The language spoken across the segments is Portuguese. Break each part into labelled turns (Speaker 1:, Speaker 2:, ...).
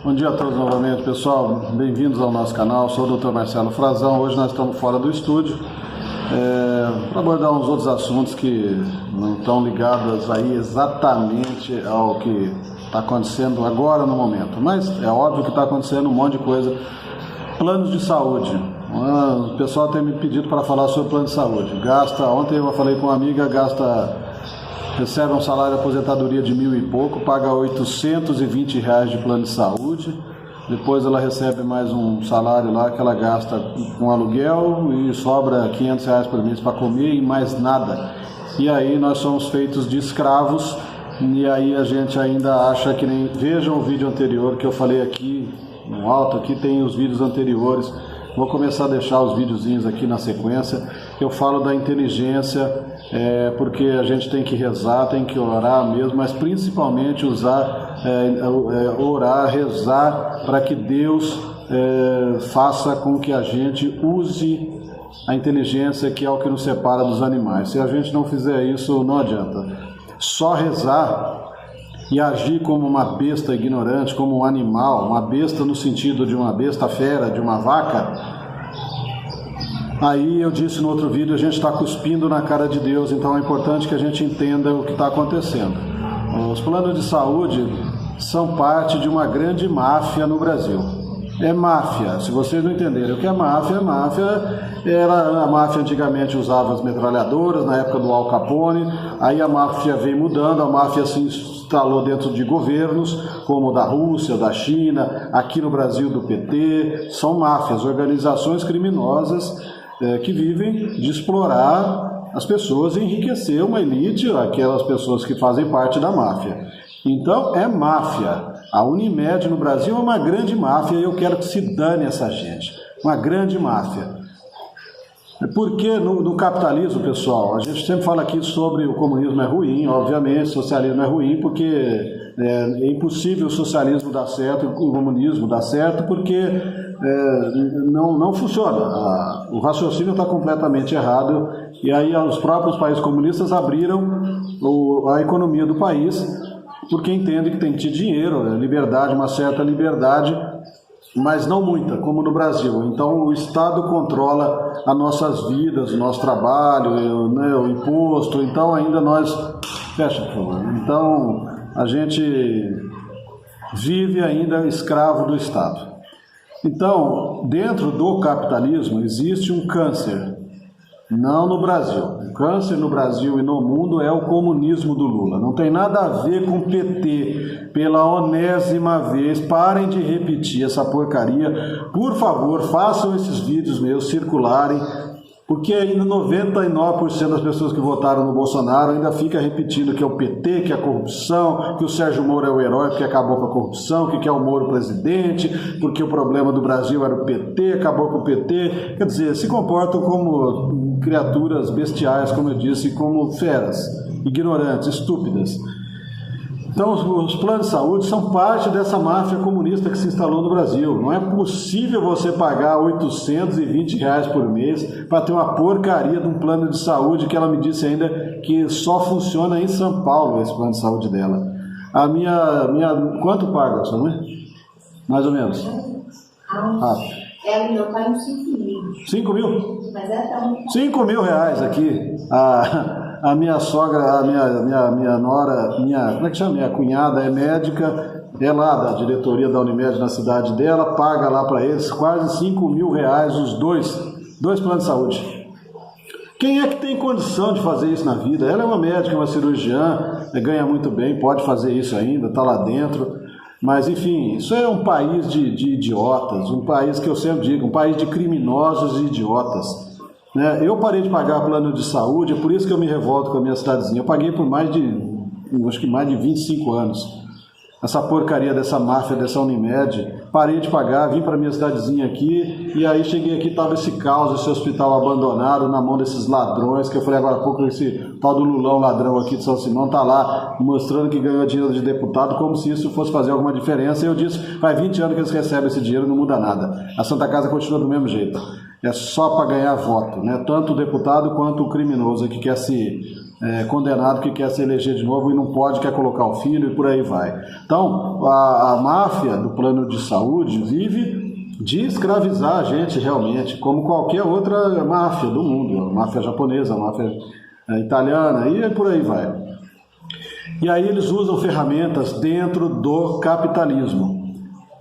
Speaker 1: Bom dia a todos novamente, pessoal. Bem-vindos ao nosso canal. Sou o Dr. Marcelo Frazão. Hoje nós estamos fora do estúdio para abordar uns outros assuntos que não estão ligados aí exatamente ao que está acontecendo agora no momento. Mas é óbvio que está acontecendo um monte de coisa. Planos de saúde. O pessoal tem me pedido para falar sobre plano de saúde. Ontem eu falei com uma amiga, recebe um salário de aposentadoria de 1.000 e pouco, paga R$820 de plano de saúde, depois ela recebe mais um salário lá que ela gasta com aluguel e sobra R$500 por mês para comer e mais nada. E aí nós somos feitos de escravos e aí a gente ainda acha que nem... Vejam o vídeo anterior que eu falei aqui, no alto, aqui tem os vídeos anteriores. Vou começar a deixar os videozinhos aqui na sequência. Eu falo da inteligência, porque a gente tem que rezar, tem que orar mesmo, mas principalmente orar, rezar para que Deus faça com que a gente use a inteligência, que é o que nos separa dos animais. Se a gente não fizer isso, não adianta. Só rezar e agir como uma besta ignorante, como um animal, uma besta no sentido de uma besta fera, de uma vaca, aí eu disse no outro vídeo, a gente está cuspindo na cara de Deus, então é importante que a gente entenda o que está acontecendo. Os planos de saúde são parte de uma grande máfia no Brasil. É máfia, se vocês não entenderem o que é máfia, a máfia antigamente usava as metralhadoras, na época do Al Capone, aí a máfia veio mudando, a máfia se instalou dentro de governos, como o da Rússia, da China, aqui no Brasil do PT, são máfias, organizações criminosas que vivem de explorar as pessoas e enriquecer uma elite, aquelas pessoas que fazem parte da máfia. Então é máfia. A Unimed no Brasil é uma grande máfia e eu quero que se dane essa gente. Uma grande máfia. Porque no capitalismo, pessoal, a gente sempre fala aqui sobre o comunismo é ruim, obviamente, o socialismo é ruim, porque é impossível o socialismo dar certo, o comunismo dar certo, porque não funciona. O raciocínio está completamente errado, e aí os próprios países comunistas abriram a economia do país, porque entendem que tem que ter dinheiro, liberdade, uma certa liberdade, mas não muita, como no Brasil. Então o Estado controla as nossas vidas, o nosso trabalho, o imposto, então ainda nós... Fecha, por favor. Então a gente vive ainda escravo do Estado. Então, dentro do capitalismo existe um câncer, não no Brasil. O câncer no Brasil e no mundo é o comunismo do Lula. Não tem nada a ver com o PT. Pela 1ª vez, parem de repetir essa porcaria. Por favor, façam esses vídeos meus circularem, porque ainda 99% das pessoas que votaram no Bolsonaro ainda fica repetindo que é o PT, que é a corrupção, que o Sérgio Moro é o herói porque acabou com a corrupção, que quer o Moro presidente, porque o problema do Brasil era o PT, acabou com o PT. Quer dizer, se comportam como criaturas bestiais, como eu disse, como feras, ignorantes, estúpidas. Então, os planos de saúde são parte dessa máfia comunista que se instalou no Brasil. Não é possível você pagar R$820 por mês para ter uma porcaria de um plano de saúde que ela me disse ainda que só funciona em São Paulo, esse plano de saúde dela. Quanto paga, sabe? Mais ou menos.
Speaker 2: Ela e meu pai uns 5 mil.
Speaker 1: 5 mil?
Speaker 2: Mas é tão...
Speaker 1: 5 mil reais aqui. A minha sogra, minha nora, como é que chama? Minha cunhada é médica, é lá da diretoria da Unimed na cidade dela, paga lá para eles quase 5 mil reais os dois planos de saúde. Quem é que tem condição de fazer isso na vida? Ela é uma médica, uma cirurgiã, ganha muito bem, pode fazer isso ainda, está lá dentro. Mas, enfim, isso é um país de idiotas, um país que eu sempre digo, um país de criminosos e idiotas. Eu parei de pagar plano de saúde, é por isso que eu me revolto com a minha cidadezinha. Eu paguei por mais de 25 anos. Essa porcaria dessa máfia, dessa Unimed, parei de pagar, vim para a minha cidadezinha aqui, e aí cheguei aqui, estava esse caos, esse hospital abandonado na mão desses ladrões, que eu falei agora há pouco, esse tal do Lulão ladrão aqui de São Simão está lá mostrando que ganhou dinheiro de deputado, como se isso fosse fazer alguma diferença, e eu disse, faz 20 anos que eles recebem esse dinheiro, não muda nada. A Santa Casa continua do mesmo jeito. É só para ganhar voto, né? Tanto o deputado quanto o criminoso que quer se condenado que quer se eleger de novo e não pode, quer colocar o filho e por aí vai. Então, a máfia do plano de saúde vive de escravizar a gente realmente, como qualquer outra máfia do mundo, a máfia japonesa, a máfia italiana e por aí vai. E aí eles usam ferramentas dentro do capitalismo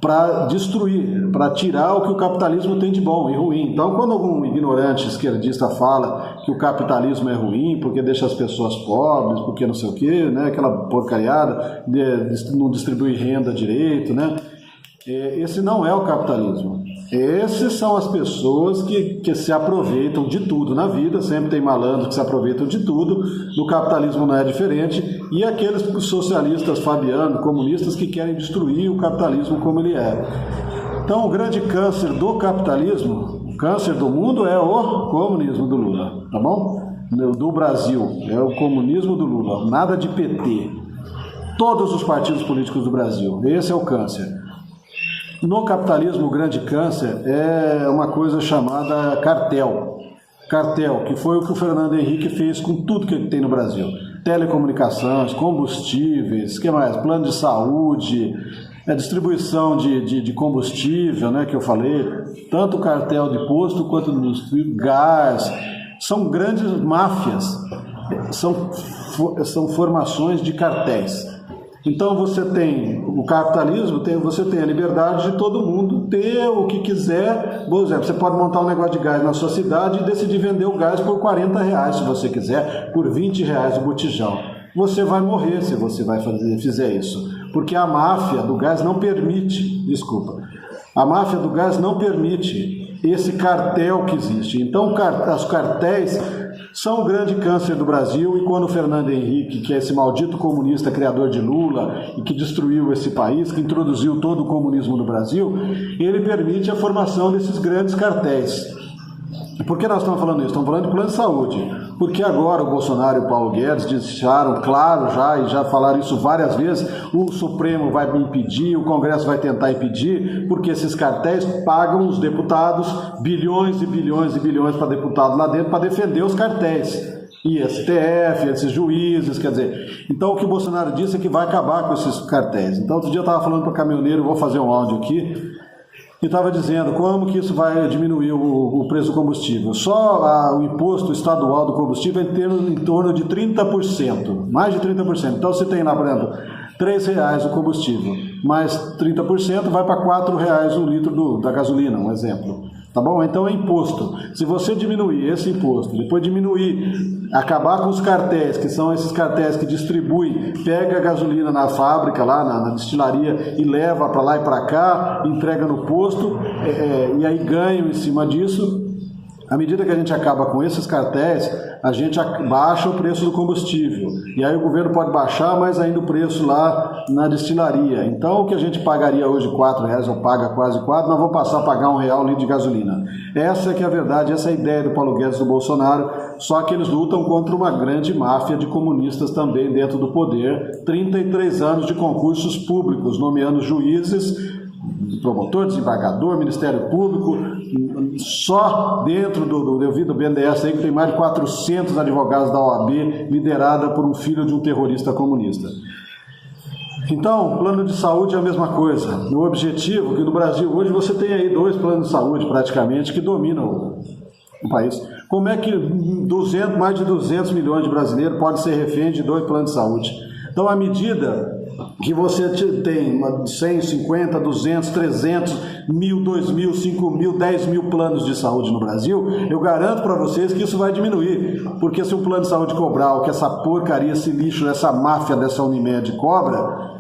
Speaker 1: para destruir, para tirar o que o capitalismo tem de bom e ruim. Então, quando algum ignorante esquerdista fala que o capitalismo é ruim, porque deixa as pessoas pobres, porque não sei o quê, né, aquela porcariada, não distribui renda direito, né? Esse não é o capitalismo. Esses são as pessoas que se aproveitam de tudo na vida, sempre tem malandros que se aproveitam de tudo, no capitalismo não é diferente, e aqueles socialistas, fabianos, comunistas que querem destruir o capitalismo como ele é. Então o grande câncer do capitalismo, o câncer do mundo é o comunismo do Lula, tá bom? Do Brasil, é o comunismo do Lula, nada de PT. Todos os partidos políticos do Brasil, esse é o câncer. No capitalismo, o grande câncer é uma coisa chamada cartel. Cartel, que foi o que o Fernando Henrique fez com tudo que ele tem no Brasil. Telecomunicações, combustíveis, que mais? Plano de saúde, distribuição de combustível, né, que eu falei. Tanto o cartel de posto quanto do gás. São grandes máfias, são formações de cartéis. Então você tem o capitalismo, você tem a liberdade de todo mundo ter o que quiser. Por exemplo, você pode montar um negócio de gás na sua cidade e decidir vender o gás por R$40, se você quiser, por R$20 o botijão. Você vai morrer se você fizer isso, porque a máfia do gás não permite, a máfia do gás não permite esse cartel que existe. Então os cartéis são o grande câncer do Brasil, e quando o Fernando Henrique, que é esse maldito comunista criador de Lula e que destruiu esse país, que introduziu todo o comunismo no Brasil, ele permite a formação desses grandes cartéis. Por que nós estamos falando isso? Estamos falando de plano de saúde. Porque agora o Bolsonaro e o Paulo Guedes deixaram claro e já falaram isso várias vezes, o Supremo vai impedir, o Congresso vai tentar impedir, porque esses cartéis pagam os deputados bilhões e bilhões e bilhões para deputado lá dentro para defender os cartéis. E STF, esses juízes, quer dizer. Então o que o Bolsonaro disse é que vai acabar com esses cartéis. Então outro dia eu estava falando para o caminhoneiro, vou fazer um áudio aqui, e estava dizendo como que isso vai diminuir o preço do combustível. Só o imposto estadual do combustível em torno de 30%, mais de 30%. Então você tem lá, por exemplo, R$3 o combustível, mais 30% vai para R$4 o litro da gasolina, um exemplo. Tá bom? Então é imposto. Se você diminuir esse imposto, depois diminuir, acabar com os cartéis, que são esses cartéis que distribuem, pega a gasolina na fábrica, lá na destilaria, e leva para lá e para cá, entrega no posto, e aí ganham em cima disso. À medida que a gente acaba com esses cartéis, a gente baixa o preço do combustível. E aí o governo pode baixar mais ainda o preço lá na destilaria. Então o que a gente pagaria hoje R$4, ou paga quase 4, nós vamos passar a pagar R$1 o litro de gasolina. Essa é que é a verdade, essa é a ideia do Paulo Guedes e do Bolsonaro, só que eles lutam contra uma grande máfia de comunistas também dentro do poder. 33 anos de concursos públicos, nomeando juízes, promotor, desembargador, Ministério Público, só dentro do BNDES aí que tem mais de 400 advogados da OAB, liderada por um filho de um terrorista comunista. Então, o plano de saúde é a mesma coisa. O objetivo, que no Brasil hoje você tem aí 2 planos de saúde praticamente que dominam o país. Como é que mais de 200 milhões de brasileiros podem ser reféns de 2 planos de saúde? Então, à medida que você tem 100, 50, 200, 300, 1.000, 2.000, 5.000, 10.000 planos de saúde no Brasil, eu garanto para vocês que isso vai diminuir, porque se um plano de saúde cobrar o que essa porcaria, esse lixo, essa máfia dessa Unimed cobra,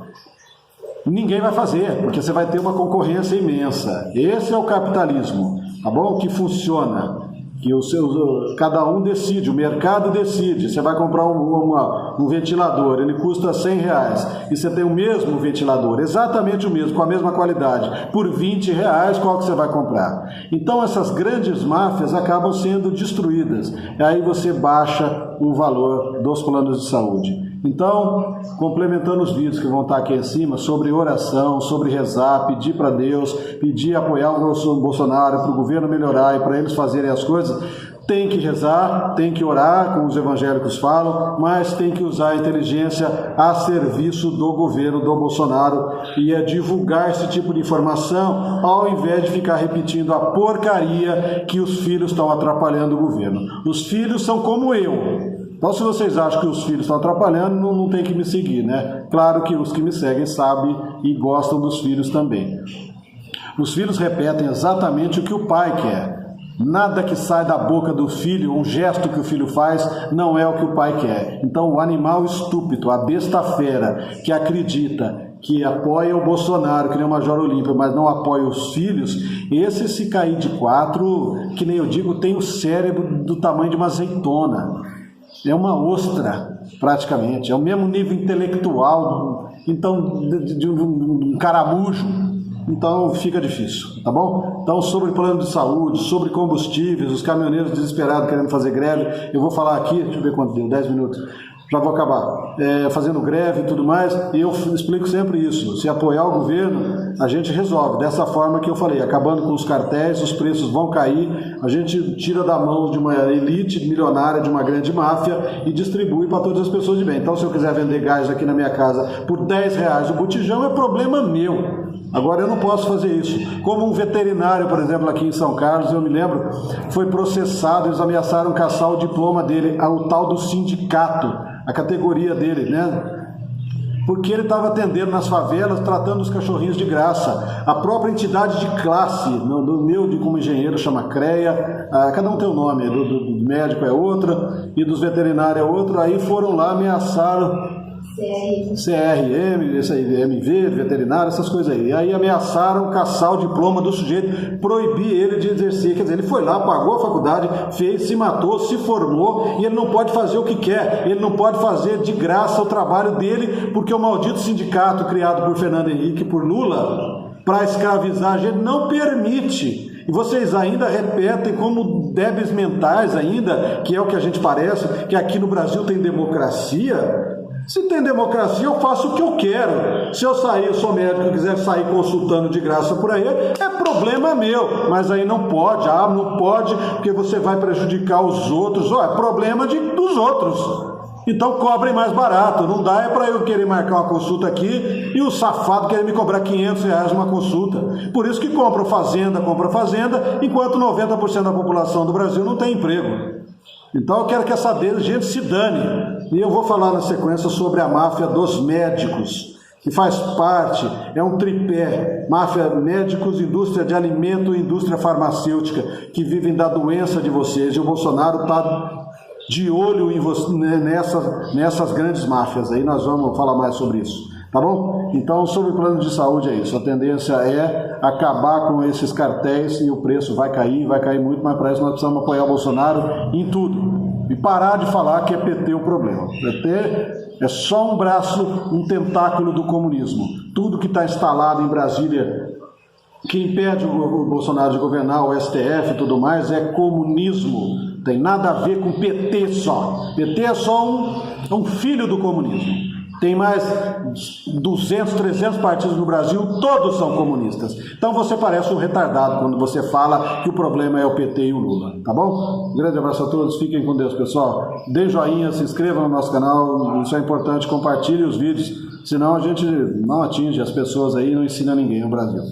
Speaker 1: ninguém vai fazer, porque você vai ter uma concorrência imensa. Esse é o capitalismo, tá bom? Que funciona. Que cada um decide, o mercado decide. Você vai comprar um ventilador, ele custa R$100, e você tem o mesmo ventilador, exatamente o mesmo, com a mesma qualidade, por R$20, qual que você vai comprar? Então essas grandes máfias acabam sendo destruídas, e aí você baixa o valor dos planos de saúde. Então, complementando os vídeos que vão estar aqui em cima, sobre oração, sobre rezar, pedir para Deus, pedir apoiar o Bolsonaro, para o governo melhorar e para eles fazerem as coisas, Tem que rezar, tem que orar, como os evangélicos falam, mas tem que usar a inteligência a serviço do governo do Bolsonaro e a divulgar esse tipo de informação, ao invés de ficar repetindo a porcaria que os filhos estão atrapalhando o governo. Os filhos são como eu. Então, se vocês acham que os filhos estão atrapalhando, não tem que me seguir, né? Claro que os que me seguem sabem e gostam dos filhos também. Os filhos repetem exatamente o que o pai quer. Nada que sai da boca do filho, um gesto que o filho faz, não é o que o pai quer. Então, o animal estúpido, a besta fera, que acredita que apoia o Bolsonaro, que nem o Major Olímpio, mas não apoia os filhos, esse, se cair de 4, que nem eu digo, tem o cérebro do tamanho de uma azeitona. É uma ostra, praticamente. É o mesmo nível intelectual, então, de um caramujo. Então fica difícil, tá bom? Então, sobre plano de saúde, sobre combustíveis, os caminhoneiros desesperados querendo fazer greve, eu vou falar aqui, deixa eu ver quanto deu, 10 minutos, já vou acabar, fazendo greve e tudo mais, e eu explico sempre isso: se apoiar o governo, a gente resolve, dessa forma que eu falei, acabando com os cartéis, os preços vão cair, a gente tira da mão de uma elite milionária, de uma grande máfia, e distribui para todas as pessoas de bem. Então, se eu quiser vender gás aqui na minha casa por R$10 o botijão, é problema meu. Agora, eu não posso fazer isso. Como um veterinário, por exemplo, aqui em São Carlos, eu me lembro, foi processado, eles ameaçaram caçar o diploma dele, o tal do sindicato, a categoria dele, né? Porque ele estava atendendo nas favelas, tratando os cachorrinhos de graça. A própria entidade de classe, do meu como engenheiro, chama CREA, cada um tem um nome, do médico é outra, e dos veterinários é outro, aí foram lá, ameaçaram... CRM, esse aí, MV, veterinário, essas coisas aí. E aí ameaçaram caçar o diploma do sujeito, proibir ele de exercer. Quer dizer, ele foi lá, pagou a faculdade, fez, se matou, se formou, e ele não pode fazer o que quer. Ele não pode fazer de graça o trabalho dele, porque o maldito sindicato criado por Fernando Henrique, por Lula, para escravizar a gente, não permite. E vocês ainda repetem como débeis mentais ainda, que é o que a gente parece, que aqui no Brasil tem democracia. Se tem democracia, eu faço o que eu quero. Se eu sair, eu sou médico e quiser sair consultando de graça por aí, é problema meu. Mas aí não pode, não pode, porque você vai prejudicar os outros. É problema dos outros. Então cobrem mais barato. Não dá para eu querer marcar uma consulta aqui e o safado querer me cobrar R$500 uma consulta. Por isso que compra fazenda, enquanto 90% da população do Brasil não tem emprego. Então eu quero que essa gente se dane. E eu vou falar na sequência sobre a máfia dos médicos, que faz parte, é um tripé: máfia médicos, indústria de alimento e indústria farmacêutica, que vivem da doença de vocês. E o Bolsonaro está de olho nessas grandes máfias. Aí nós vamos falar mais sobre isso. Tá bom? Então, sobre o plano de saúde é isso. A tendência é acabar com esses cartéis e o preço vai cair muito, mas para isso nós precisamos apoiar o Bolsonaro em tudo. E parar de falar que é PT o problema. PT é só um braço, um tentáculo do comunismo. Tudo que está instalado em Brasília, que impede o Bolsonaro de governar, o STF e tudo mais, é comunismo. Tem nada a ver com PT só. PT é só um filho do comunismo. Tem mais 200, 300 partidos no Brasil, todos são comunistas. Então você parece um retardado quando você fala que o problema é o PT e o Lula, tá bom? Um grande abraço a todos, fiquem com Deus, pessoal. Dê joinha, se inscrevam no nosso canal, isso é importante, compartilhe os vídeos, senão a gente não atinge as pessoas aí e não ensina ninguém no Brasil.